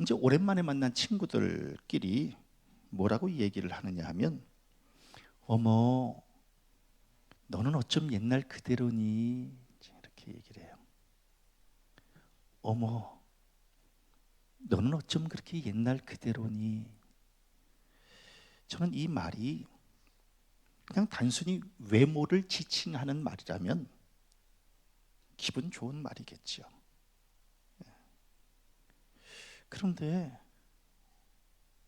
이제 오랜만에 만난 친구들끼리 뭐라고 얘기를 하느냐 하면, 어머, 너는 어쩜 옛날 그대로니? 이렇게 얘기를 해요. 어머, 너는 어쩜 그렇게 옛날 그대로니? 저는 이 말이 그냥 단순히 외모를 지칭하는 말이라면 기분 좋은 말이겠죠. 그런데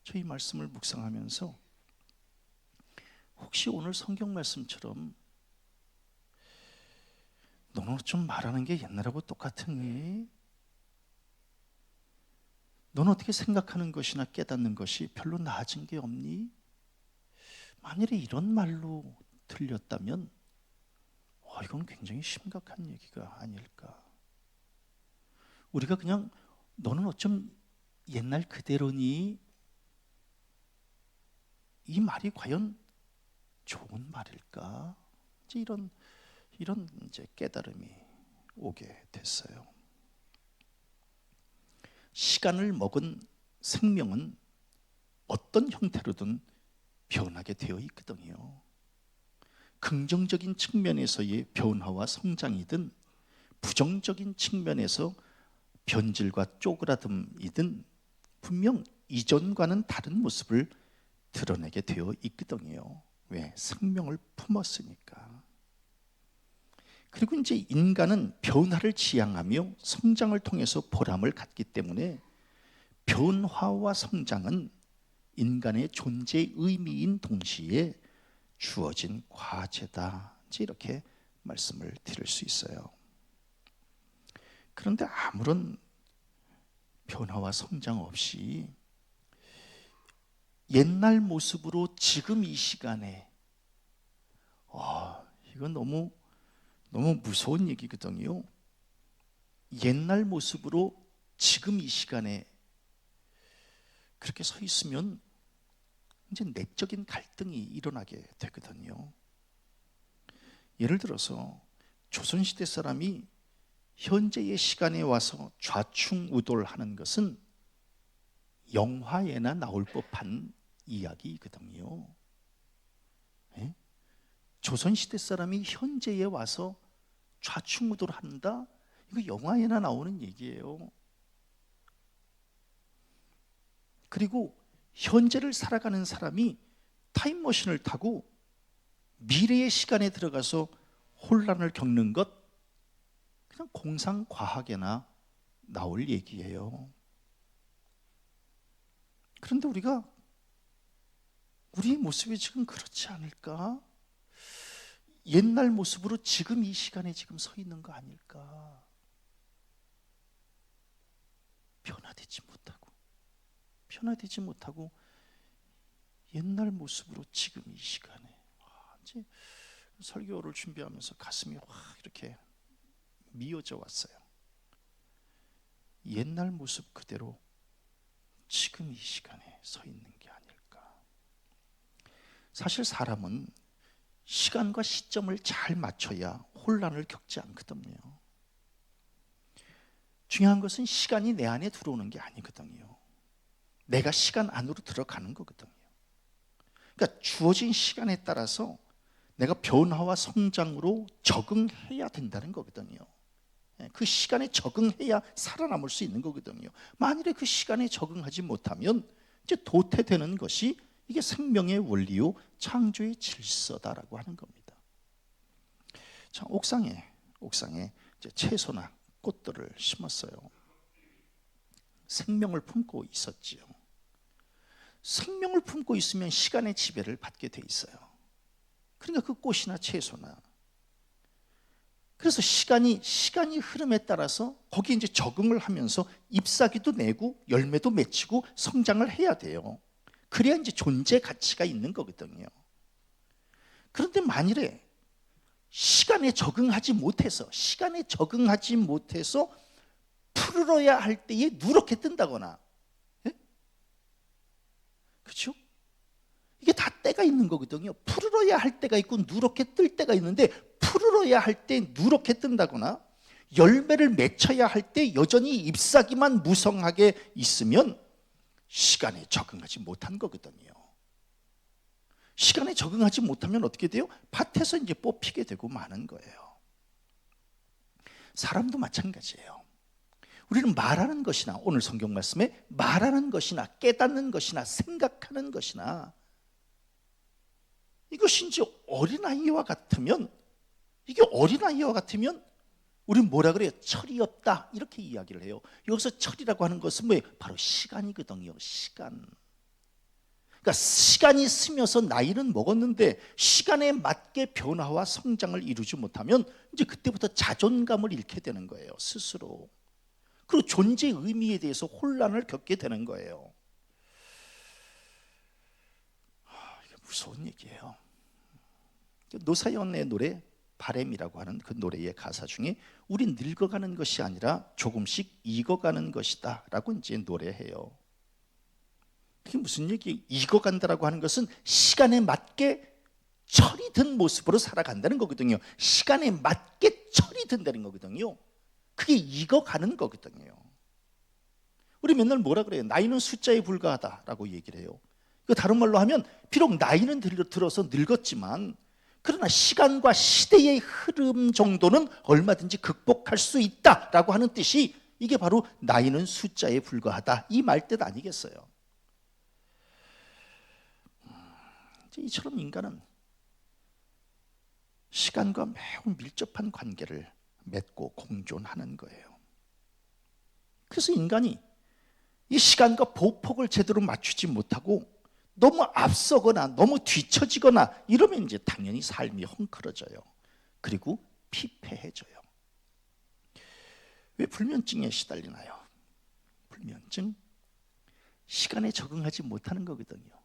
저희 말씀을 묵상하면서 혹시 오늘 성경 말씀처럼 너는 좀 말하는 게 옛날하고 똑같으니? 너는 어떻게 생각하는 것이나 깨닫는 것이 별로 나아진 게 없니? 만일에 이런 말로 들렸다면 이건 굉장히 심각한 얘기가 아닐까. 우리가 그냥 너는 어쩜 옛날 그대로니? 이 말이 과연 좋은 말일까? 이제 이런 이제 깨달음이 오게 됐어요. 시간을 먹은 생명은 어떤 형태로든 변하게 되어 있거든요. 긍정적인 측면에서의 변화와 성장이든 부정적인 측면에서 변질과 쪼그라듦이든 분명 이전과는 다른 모습을 드러내게 되어 있거든요. 왜? 생명을 품었으니까. 그리고 이제 인간은 변화를 지향하며 성장을 통해서 보람을 갖기 때문에 변화와 성장은 인간의 존재의 의미인 동시에 주어진 과제다. 이렇게 말씀을 드릴 수 있어요. 그런데 아무런 변화와 성장 없이 옛날 모습으로 지금 이 시간에, 이건 너무 무서운 얘기거든요. 옛날 모습으로 지금 이 시간에 그렇게 서 있으면 이제 내적인 갈등이 일어나게 되거든요. 예를 들어서 조선시대 사람이 현재의 시간에 와서 좌충우돌하는 것은 영화에나 나올 법한 이야기거든요. 네? 조선시대 사람이 현재에 와서 좌충우돌한다? 이거 영화에나 나오는 얘기예요. 그리고 현재를 살아가는 사람이 타임머신을 타고 미래의 시간에 들어가서 혼란을 겪는 것, 그냥 공상과학에나 나올 얘기예요. 그런데 우리의 모습이 지금 그렇지 않을까? 옛날 모습으로 지금 이 시간에 지금 서 있는 거 아닐까? 변화되지 못하고 옛날 모습으로 지금 이 시간에. 이제 설교를 준비하면서 가슴이 확 이렇게 미어져 왔어요. 옛날 모습 그대로 지금 이 시간에 서 있는 게 아닐까. 사실 사람은 시간과 시점을 잘 맞춰야 혼란을 겪지 않거든요. 중요한 것은 시간이 내 안에 들어오는 게 아니거든요. 내가 시간 안으로 들어가는 거거든요. 그러니까 주어진 시간에 따라서 내가 변화와 성장으로 적응해야 된다는 거거든요. 그 시간에 적응해야 살아남을 수 있는 거거든요. 만일에 그 시간에 적응하지 못하면 이제 도태되는 것이 이게 생명의 원리요 창조의 질서다라고 하는 겁니다. 자, 옥상에 이제 채소나 꽃들을 심었어요. 생명을 품고 있었지요. 생명을 품고 있으면 시간의 지배를 받게 돼 있어요. 그러니까 그 꽃이나 채소나, 그래서 시간이 흐름에 따라서 거기에 이제 적응을 하면서 잎사귀도 내고 열매도 맺히고 성장을 해야 돼요. 그래야 이제 존재 가치가 있는 거거든요. 그런데 만일에 시간에 적응하지 못해서 푸르러야 할 때에 누렇게 뜬다거나, 그렇죠? 이게 다 때가 있는 거거든요. 푸르러야 할 때가 있고 누렇게 뜰 때가 있는데, 푸르러야 할 때 누렇게 뜬다거나 열매를 맺혀야 할 때 여전히 잎사귀만 무성하게 있으면 시간에 적응하지 못한 거거든요. 시간에 적응하지 못하면 어떻게 돼요? 밭에서 이제 뽑히게 되고 마는 거예요. 사람도 마찬가지예요. 우리는 말하는 것이나, 오늘 성경 말씀에 말하는 것이나 깨닫는 것이나 생각하는 것이나, 이것이 이제 어린아이와 같으면, 이게 어린아이와 같으면 우리는 뭐라 그래요? 철이 없다, 이렇게 이야기를 해요. 여기서 철이라고 하는 것은 뭐예요? 바로 시간이거든요. 시간. 그러니까 시간이 스며서 나이는 먹었는데 시간에 맞게 변화와 성장을 이루지 못하면 이제 그때부터 자존감을 잃게 되는 거예요, 스스로. 그리고 존재의 의미에 대해서 혼란을 겪게 되는 거예요. 이게 무서운 얘기예요. 노사연의 노래 바램이라고 하는 그 노래의 가사 중에 우린 늙어가는 것이 아니라 조금씩 익어가는 것이다 라고 이제 노래해요. 그게 무슨 얘기예요? 익어간다라고 하는 것은 시간에 맞게 철이 든 모습으로 살아간다는 거거든요. 시간에 맞게 철이 든다는 거거든요. 그게 익어가는 거거든요. 우리 맨날 뭐라 그래요? 나이는 숫자에 불과하다라고 얘기를 해요. 그 다른 말로 하면 비록 나이는 들어서 늙었지만 그러나 시간과 시대의 흐름 정도는 얼마든지 극복할 수 있다라고 하는 뜻이, 이게 바로 나이는 숫자에 불과하다, 이 말 뜻 아니겠어요? 이처럼 인간은 시간과 매우 밀접한 관계를 맺고 공존하는 거예요. 그래서 인간이 이 시간과 보폭을 제대로 맞추지 못하고 너무 앞서거나 너무 뒤처지거나 이러면 이제 당연히 삶이 헝클어져요. 그리고 피폐해져요. 왜 불면증에 시달리나요? 불면증, 시간에 적응하지 못하는 거거든요.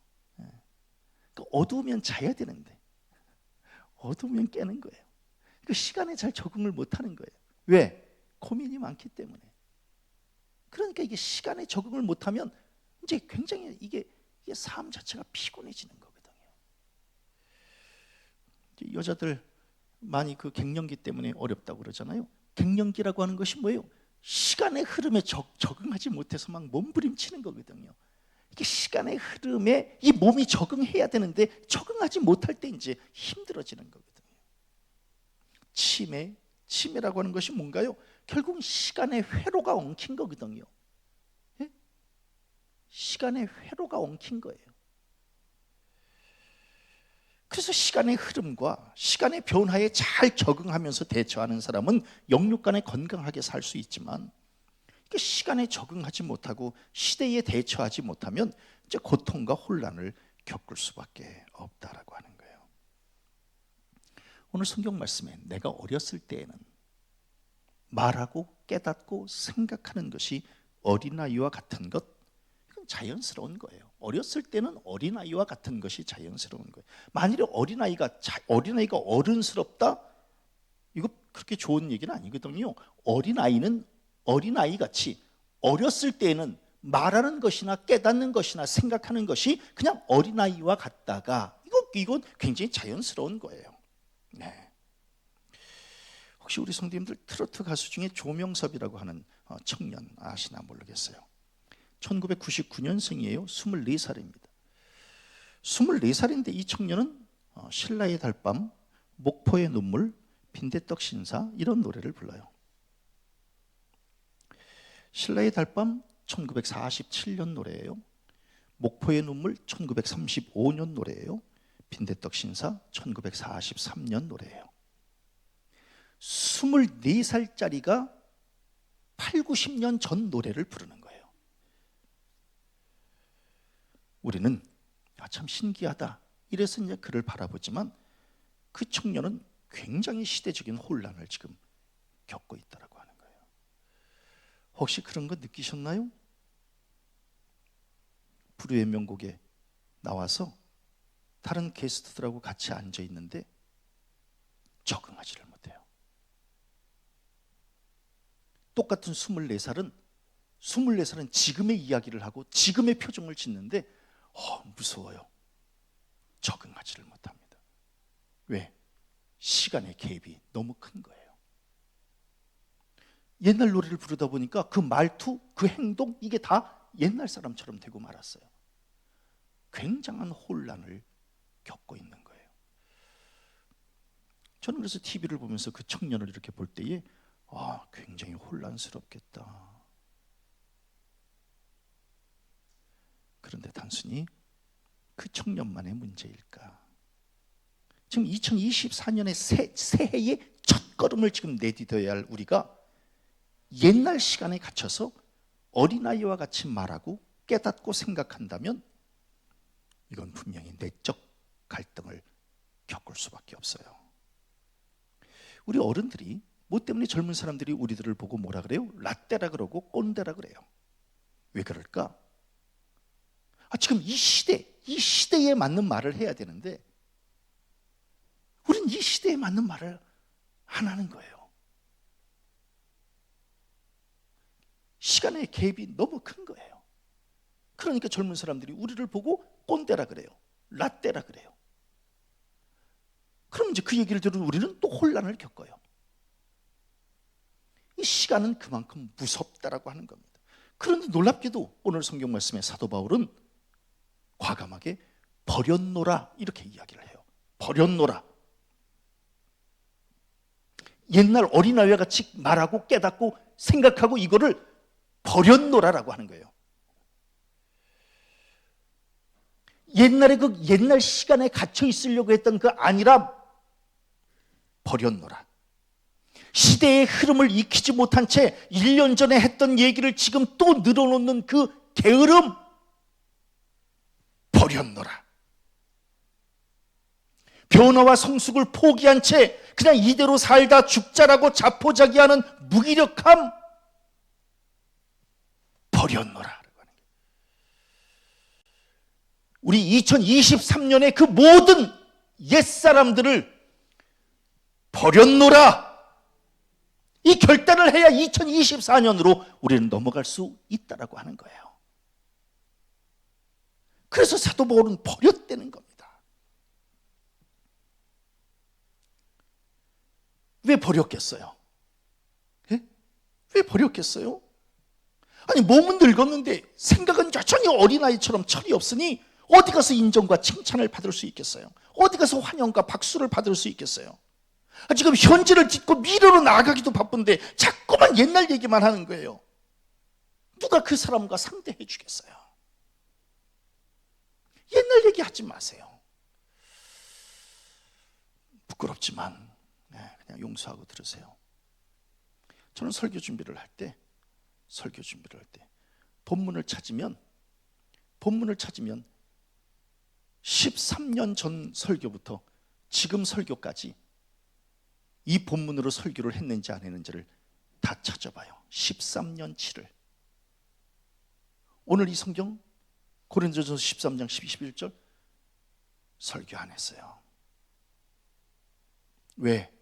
어두우면 자야 되는데 어두우면 깨는 거예요. 그 시간에 잘 적응을 못하는 거예요. 왜? 고민이 많기 때문에. 그러니까 이게 시간에 적응을 못하면 이제 굉장히 이게 삶 자체가 피곤해지는 거거든요. 여자들 많이 그 갱년기 때문에 어렵다고 그러잖아요. 갱년기라고 하는 것이 뭐예요? 시간의 흐름에 적응하지 못해서 막 몸부림치는 거거든요. 이게 시간의 흐름에 이 몸이 적응해야 되는데 적응하지 못할 때 이제 힘들어지는 거거든요. 치매라고 하는 것이 뭔가요? 결국 시간의 회로가 엉킨 거거든요. 예? 시간의 회로가 엉킨 거예요. 그래서 시간의 흐름과 시간의 변화에 잘 적응하면서 대처하는 사람은 영육간에 건강하게 살 수 있지만, 시간에 적응하지 못하고 시대에 대처하지 못하면 이제 고통과 혼란을 겪을 수밖에 없다라고 하는 거예요. 오늘 성경 말씀에 내가 어렸을 때에는 말하고 깨닫고 생각하는 것이 어린아이와 같은 것, 이건 자연스러운 거예요. 어렸을 때는 어린아이와 같은 것이 자연스러운 거예요. 만일에 어린아이가 어른스럽다? 이거 그렇게 좋은 얘기는 아니거든요. 어린아이는 어린아이같이 어렸을 때에는 말하는 것이나 깨닫는 것이나 생각하는 것이 그냥 어린아이와 같다가, 이건 굉장히 자연스러운 거예요. 네. 혹시 우리 성도님들 트로트 가수 중에 조명섭이라고 하는 청년 아시나 모르겠어요. 1999년생이에요. 24살입니다. 24살인데 이 청년은 신라의 달밤, 목포의 눈물, 빈대떡 신사, 이런 노래를 불러요. 신라의 달밤 1947년 노래예요. 목포의 눈물 1935년 노래예요. 빈대떡 신사 1943년 노래예요. 24살짜리가 8, 90년 전 노래를 부르는 거예요. 우리는 참 신기하다 이래서 이제 그를 바라보지만, 그 청년은 굉장히 시대적인 혼란을 지금 겪고 있다라고 하는 거예요. 혹시 그런 거 느끼셨나요? 불후의 명곡에 나와서 다른 게스트들하고 같이 앉아 있는데 적응하지를 못해요. 똑같은 24살은 지금의 이야기를 하고 지금의 표정을 짓는데 무서워요. 적응하지를 못합니다. 왜? 시간의 갭이 너무 큰 거예요. 옛날 노래를 부르다 보니까 그 말투, 그 행동, 이게 다 옛날 사람처럼 되고 말았어요. 굉장한 혼란을 겪고 있는 거예요. 저는 그래서 TV를 보면서 그 청년을 이렇게 볼 때에 굉장히 혼란스럽겠다. 그런데 단순히 그 청년만의 문제일까? 지금 2024년의 새해의 첫걸음을 지금 내디뎌야 할 우리가 옛날 시간에 갇혀서 어린아이와 같이 말하고 깨닫고 생각한다면 이건 분명히 내적 갈등을 겪을 수밖에 없어요. 우리 어른들이 뭐 때문에 젊은 사람들이 우리들을 보고 뭐라 그래요? 라떼라 그러고 꼰대라 그래요. 왜 그럴까? 지금 이 시대에 맞는 말을 해야 되는데 우린 이 시대에 맞는 말을 안 하는 거예요. 시간의 갭이 너무 큰 거예요. 그러니까 젊은 사람들이 우리를 보고 꼰대라 그래요. 라떼라 그래요. 그럼 이제 그 얘기를 들은 우리는 또 혼란을 겪어요. 이 시간은 그만큼 무섭다라고 하는 겁니다. 그런데 놀랍게도 오늘 성경 말씀에 사도 바울은 과감하게 버렸노라 이렇게 이야기를 해요. 버렸노라. 옛날 어린아이와 같이 말하고 깨닫고 생각하고 이거를 버렸노라라고 하는 거예요. 옛날에 그 옛날 시간에 갇혀 있으려고 했던 그 아니라 버렸노라. 시대의 흐름을 익히지 못한 채 1년 전에 했던 얘기를 지금 또 늘어놓는 그 게으름 버렸노라. 변화와 성숙을 포기한 채 그냥 이대로 살다 죽자라고 자포자기하는 무기력함 버렸노라. 우리 2023년의 그 모든 옛사람들을 버렸노라. 이 결단을 해야 2024년으로 우리는 넘어갈 수 있다라고 하는 거예요. 그래서 사도 바울은 버렸다는 겁니다. 왜 버렸겠어요? 예? 왜 버렸겠어요? 아니 몸은 늙었는데 생각은 여전히 어린아이처럼 철이 없으니 어디 가서 인정과 칭찬을 받을 수 있겠어요? 어디 가서 환영과 박수를 받을 수 있겠어요? 지금 현재를 딛고 미래로 나아가기도 바쁜데 자꾸만 옛날 얘기만 하는 거예요. 누가 그 사람과 상대해 주겠어요? 옛날 얘기 하지 마세요. 부끄럽지만 그냥 용서하고 들으세요. 저는 설교 준비를 할 때 본문을 찾으면 13년 전 설교부터 지금 설교까지 이 본문으로 설교를 했는지 안 했는지를 다 찾아봐요. 13년치를. 오늘 이 성경 고린도전서 13장 11절 설교 안 했어요. 왜?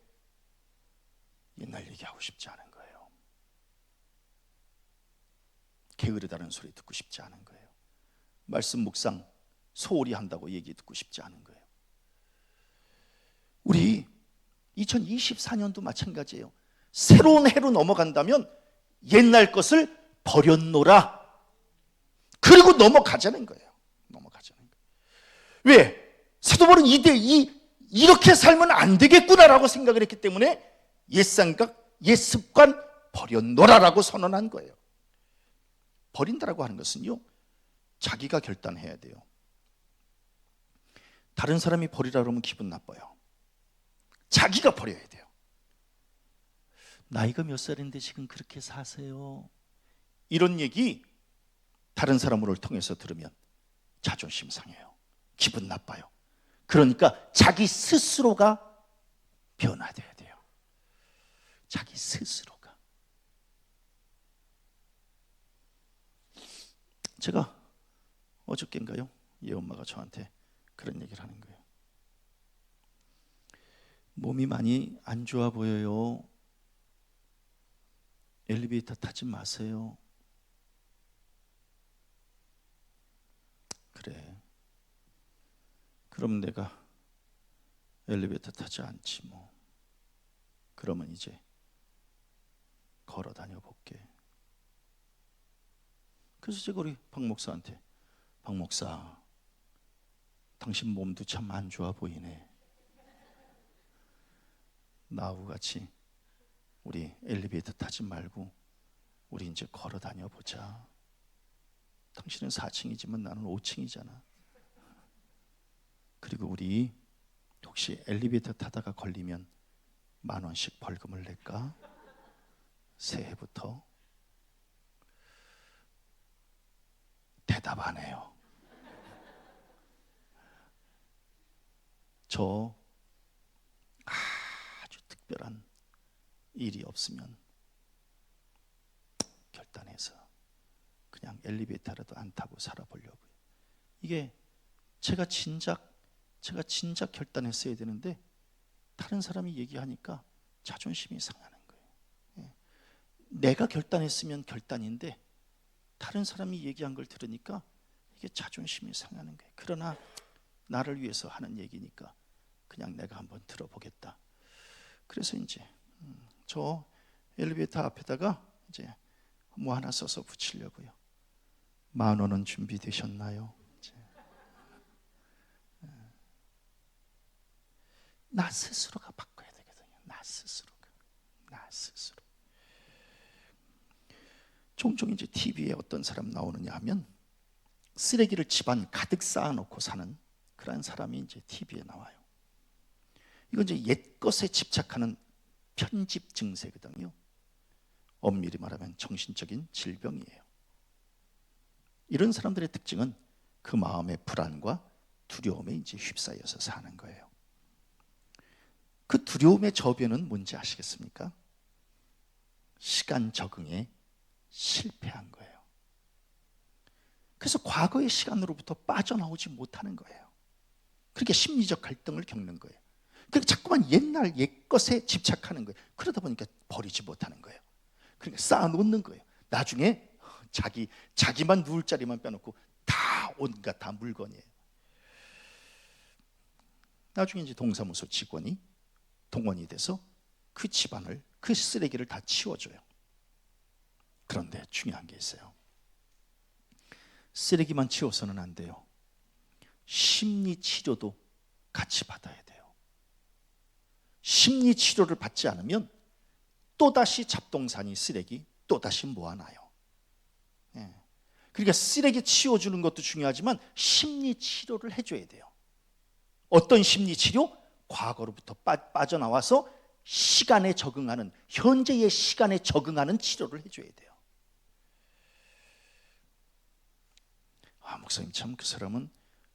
옛날 얘기하고 싶지 않은 거예요. 게으르다는 소리 듣고 싶지 않은 거예요. 말씀 묵상 소홀히 한다고 얘기 듣고 싶지 않은 거예요. 우리 2024년도 마찬가지예요. 새로운 해로 넘어간다면 옛날 것을 버렸노라. 그리고 넘어가자는 거예요. 왜? 사도 바울은 이렇게 살면 안 되겠구나라고 생각을 했기 때문에 옛 생각, 옛 습관 버렸노라라고 선언한 거예요. 버린다라고 하는 것은요, 자기가 결단해야 돼요. 다른 사람이 버리라 그러면 기분 나빠요. 자기가 버려야 돼요. 나이가 몇 살인데 지금 그렇게 사세요? 이런 얘기 다른 사람을 통해서 들으면 자존심 상해요. 기분 나빠요. 그러니까 자기 스스로가 변화돼야 돼요. 자기 스스로가. 제가 어저께인가요? 얘 엄마가 저한테 그런 얘기를 하는 거예요. 몸이 많이 안 좋아 보여요. 엘리베이터 타지 마세요. 그래. 그럼 내가 엘리베이터 타지 않지 뭐. 그러면 이제 걸어 다녀 볼게. 그래서 제가 우리 박 목사한테, 박 목사, 당신 몸도 참 안 좋아 보이네. 나하고 같이 우리 엘리베이터 타지 말고 우리 이제 걸어 다녀 보자. 당신은 4층이지만 나는 5층이잖아. 그리고 우리 혹시 엘리베이터 타다가 걸리면 10,000원씩 벌금을 낼까? 새해부터. 대답 안 해요. 저 아주 특별한 일이 없으면 결단해서 그냥 엘리베이터라도 안 타고 살아보려고요. 이게 제가 진작 결단했어야 되는데 다른 사람이 얘기하니까 자존심이 상하는 거예요. 예. 내가 결단했으면 결단인데 다른 사람이 얘기한 걸 들으니까 이게 자존심이 상하는 거예요. 그러나 나를 위해서 하는 얘기니까 그냥 내가 한번 들어보겠다. 그래서 이제 저 엘리베이터 앞에다가 이제 뭐 하나 써서 붙이려고요. 10,000원은 준비되셨나요? 나 스스로가 바꿔야 되거든요. 나 스스로. 종종 이제 TV에 어떤 사람 나오느냐 하면 쓰레기를 집안 가득 쌓아놓고 사는 그런 사람이 이제 TV에 나와요. 이건 이제 옛 것에 집착하는 편집 증세거든요. 엄밀히 말하면 정신적인 질병이에요. 이런 사람들의 특징은 그 마음의 불안과 두려움에 이제 휩싸여서 사는 거예요. 그 두려움의 저변은 뭔지 아시겠습니까? 시간 적응에 실패한 거예요. 그래서 과거의 시간으로부터 빠져나오지 못하는 거예요. 그렇게 심리적 갈등을 겪는 거예요. 그러니까 자꾸만 옛날 옛 것에 집착하는 거예요. 그러다 보니까 버리지 못하는 거예요. 그러니까 쌓아놓는 거예요. 나중에 자기만 누울 자리만 빼놓고 다 온갖 다 물건이에요. 나중에 이제 동사무소 직원이 동원이 돼서 그 집안을, 그 쓰레기를 다 치워줘요. 그런데 중요한 게 있어요. 쓰레기만 치워서는 안 돼요. 심리 치료도 같이 받아야 돼요. 심리 치료를 받지 않으면 또다시 잡동사니 쓰레기 또다시 모아놔요. 예. 그러니까 쓰레기 치워주는 것도 중요하지만 심리 치료를 해줘야 돼요. 어떤 심리 치료? 과거로부터 빠져나와서 시간에 적응하는, 현재의 시간에 적응하는 치료를 해줘야 돼요. 목사님 참 그 사람은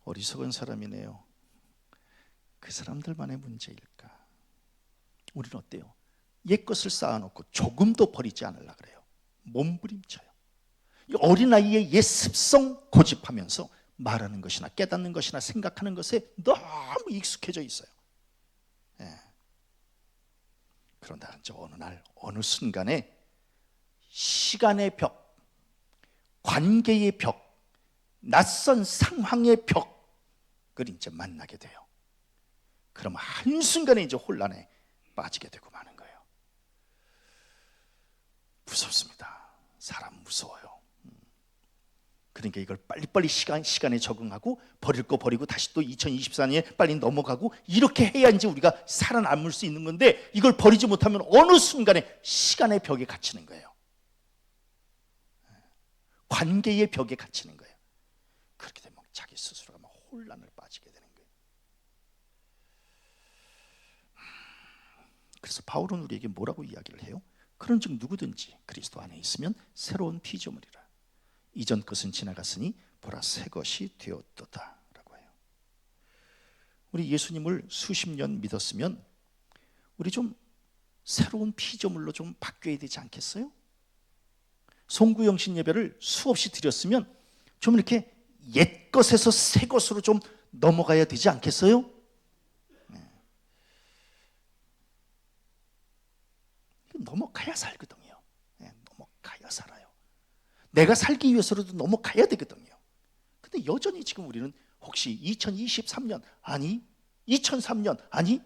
어리석은 사람이네요. 그 사람들만의 문제일까? 우리는 어때요? 옛 것을 쌓아놓고 조금도 버리지 않으려고 그래요. 몸부림쳐요. 어린아이의 옛 습성 고집하면서 말하는 것이나 깨닫는 것이나 생각하는 것에 너무 익숙해져 있어요. 예. 그런데 어느 날 어느 순간에 시간의 벽, 관계의 벽, 낯선 상황의 벽을 이제 만나게 돼요. 그럼 한순간에 이제 혼란에 빠지게 되고 마는 거예요. 무섭습니다. 사람 무서워요. 그러니까 이걸 빨리빨리 시간에 적응하고 버릴 거 버리고 다시 또 2024년에 빨리 넘어가고 이렇게 해야 이제 우리가 살아남을 수 있는 건데 이걸 버리지 못하면 어느 순간에 시간의 벽에 갇히는 거예요. 관계의 벽에 갇히는 거예요. 그렇게 되면 자기 스스로가 막 혼란을 빠지게 되는 거예요. 그래서 바울은 우리에게 뭐라고 이야기를 해요? 그런즉 누구든지 그리스도 안에 있으면 새로운 피조물이라. 이전 것은 지나갔으니 보라 새 것이 되었도다 라고 해요. 우리 예수님을 수십 년 믿었으면 우리 좀 새로운 피조물로 좀 바뀌어야 되지 않겠어요? 송구영신 예배를 수없이 드렸으면 좀 이렇게 옛 것에서 새 것으로 좀 넘어가야 되지 않겠어요? 넘어가야 살거든요. 넘어가야 살아요. 내가 살기 위해서라도 넘어가야 되거든요. 근데 여전히 지금 우리는 혹시 2023년 아니 2003년 아니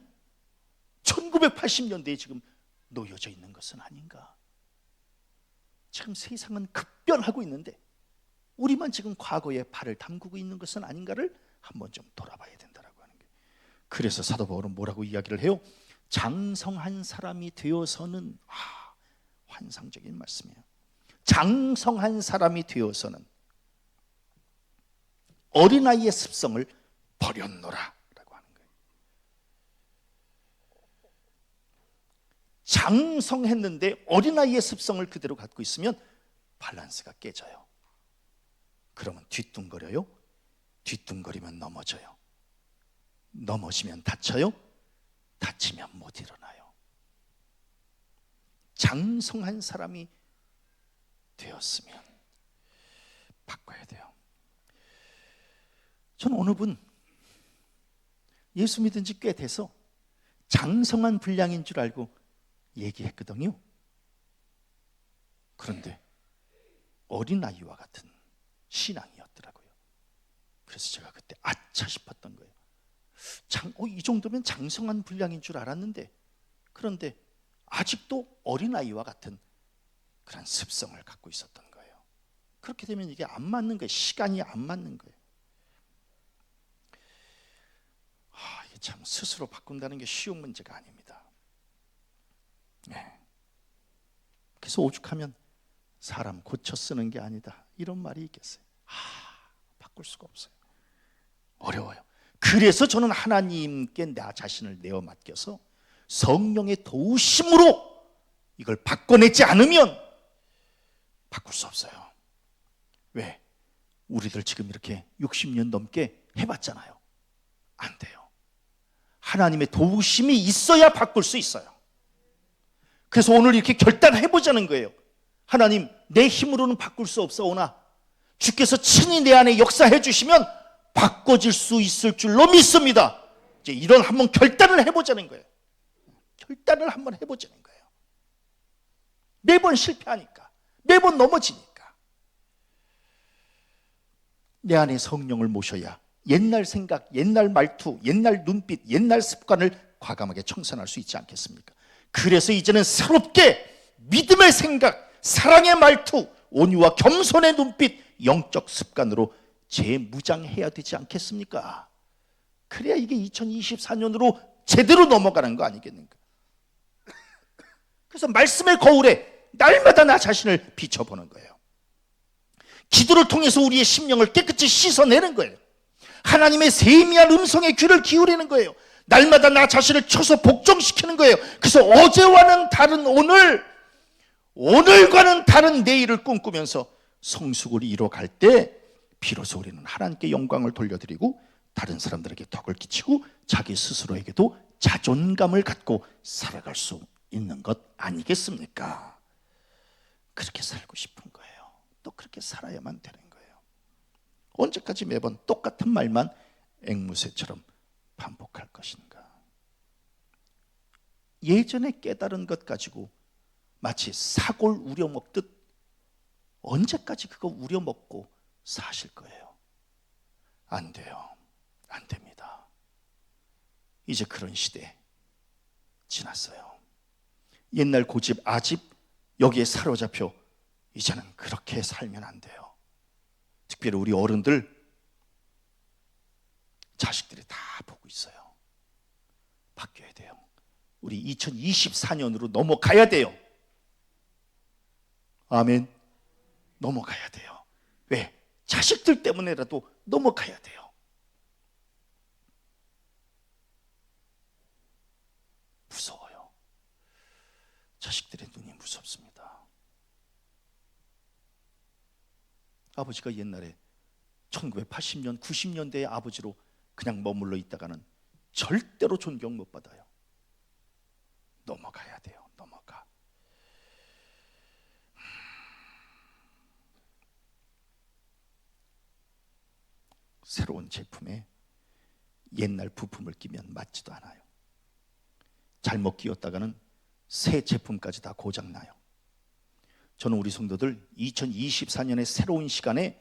1980년대에 지금 놓여져 있는 것은 아닌가? 지금 세상은 급변하고 있는데 우리만 지금 과거에 발을 담그고 있는 것은 아닌가를 한번 좀 돌아봐야 된다라고 하는 거예요. 그래서 사도 바울은 뭐라고 이야기를 해요? 장성한 사람이 되어서는, 환상적인 말씀이에요. 장성한 사람이 되어서는 어린아이의 습성을 버렸노라 라고 하는 거예요. 장성했는데 어린아이의 습성을 그대로 갖고 있으면 밸런스가 깨져요. 그러면 뒤뚱거려요. 뒤뚱거리면 넘어져요. 넘어지면 다쳐요. 다치면 못 일어나요. 장성한 사람이 되었으면 바꿔야 돼요. 저는 어느 분 예수 믿은 지 꽤 돼서 장성한 분량인 줄 알고 얘기했거든요. 그런데 어린아이와 같은 신앙이었더라고요. 그래서 제가 그때 아차 싶었던 거예요. 이 정도면 장성한 분량인 줄 알았는데, 그런데 아직도 어린아이와 같은 그런 습성을 갖고 있었던 거예요. 그렇게 되면 이게 안 맞는 거예요. 시간이 안 맞는 거예요. 이게 참 스스로 바꾼다는 게 쉬운 문제가 아닙니다. 네. 그래서 오죽하면 사람 고쳐 쓰는 게 아니다, 이런 말이 있겠어요. 바꿀 수가 없어요. 어려워요. 그래서 저는 하나님께 나 자신을 내어 맡겨서 성령의 도우심으로 이걸 바꿔내지 않으면 바꿀 수 없어요. 왜? 우리들 지금 이렇게 60년 넘게 해봤잖아요. 안 돼요. 하나님의 도우심이 있어야 바꿀 수 있어요. 그래서 오늘 이렇게 결단해보자는 거예요. 하나님, 내 힘으로는 바꿀 수 없사오나 주께서 친히 내 안에 역사해 주시면 바꿔질 수 있을 줄로 믿습니다. 이제 이런 한번 결단을 해보자는 거예요. 결단을 한번 해보자는 거예요. 매번 실패하니까, 매번 넘어지니까. 내 안에 성령을 모셔야 옛날 생각, 옛날 말투, 옛날 눈빛, 옛날 습관을 과감하게 청산할 수 있지 않겠습니까? 그래서 이제는 새롭게 믿음의 생각, 사랑의 말투, 온유와 겸손의 눈빛, 영적 습관으로 재무장해야 되지 않겠습니까? 그래야 이게 2024년으로 제대로 넘어가는 거 아니겠는가? 그래서 말씀의 거울에 날마다 나 자신을 비춰보는 거예요. 기도를 통해서 우리의 심령을 깨끗이 씻어내는 거예요. 하나님의 세미한 음성에 귀를 기울이는 거예요. 날마다 나 자신을 쳐서 복종시키는 거예요. 그래서 어제와는 다른 오늘, 오늘과는 다른 내일을 꿈꾸면서 성숙을 이뤄갈 때 비로소 우리는 하나님께 영광을 돌려드리고 다른 사람들에게 덕을 끼치고 자기 스스로에게도 자존감을 갖고 살아갈 수 있는 것 아니겠습니까? 그렇게 살고 싶은 거예요. 또 그렇게 살아야만 되는 거예요. 언제까지 매번 똑같은 말만 앵무새처럼 반복할 것인가? 예전에 깨달은 것 가지고 마치 사골 우려먹듯 언제까지 그거 우려먹고 사실 거예요? 안 돼요. 안 됩니다. 이제 그런 시대 지났어요. 옛날 고집, 아집 여기에 사로잡혀 이제는 그렇게 살면 안 돼요. 특별히 우리 어른들, 자식들이 다 보고 있어요. 바뀌어야 돼요. 우리 2024년으로 넘어가야 돼요. 아멘. 넘어가야 돼요. 왜? 자식들 때문에라도 넘어가야 돼요. 무서워요. 자식들의 눈이 무섭습니다. 아버지가 옛날에 1980년, 90년대의 아버지로 그냥 머물러 있다가는 절대로 존경 못 받아요. 넘어가야 돼요. 넘어가. 새로운 제품에 옛날 부품을 끼면 맞지도 않아요. 잘못 끼웠다가는 새 제품까지 다 고장나요. 저는 우리 성도들 2024년의 새로운 시간에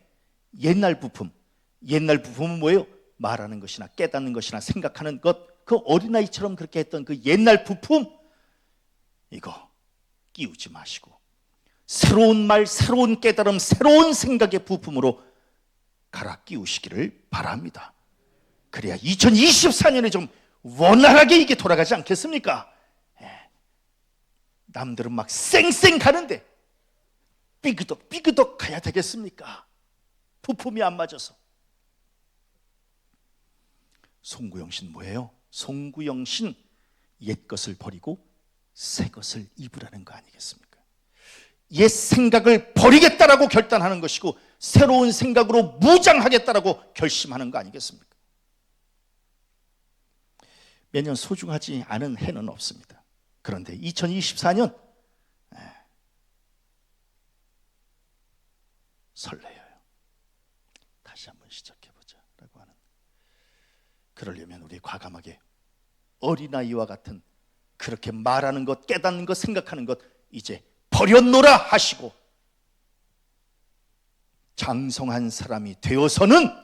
옛날 부품은 뭐예요? 말하는 것이나 깨닫는 것이나 생각하는 것, 그 어린아이처럼 그렇게 했던 그 옛날 부품, 이거 끼우지 마시고 새로운 말, 새로운 깨달음, 새로운 생각의 부품으로 갈아 끼우시기를 바랍니다. 그래야 2024년에 좀 원활하게 이게 돌아가지 않겠습니까? 남들은 막 쌩쌩 가는데 삐그덕 가야 되겠습니까? 부품이 안 맞아서. 송구영신 뭐예요? 송구영신, 옛 것을 버리고 새 것을 입으라는 거 아니겠습니까? 옛 생각을 버리겠다라고 결단하는 것이고 새로운 생각으로 무장하겠다라고 결심하는 거 아니겠습니까? 매년 소중하지 않은 해는 없습니다. 그런데 2024년 설레요. 다시 한번 시작해보자 라고 하는. 그러려면 우리 과감하게 어린아이와 같은 그렇게 말하는 것, 깨닫는 것, 생각하는 것 이제 버렸노라 하시고 장성한 사람이 되어서는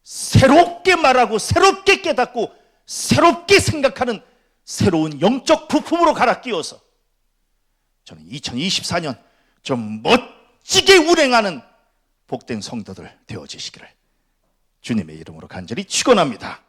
새롭게 말하고 새롭게 깨닫고 새롭게 생각하는 새로운 영적 부품으로 갈아 끼워서 저는 2024년 좀 멋지게 운행하는 복된 성도들 되어지시기를 주님의 이름으로 간절히 축원합니다.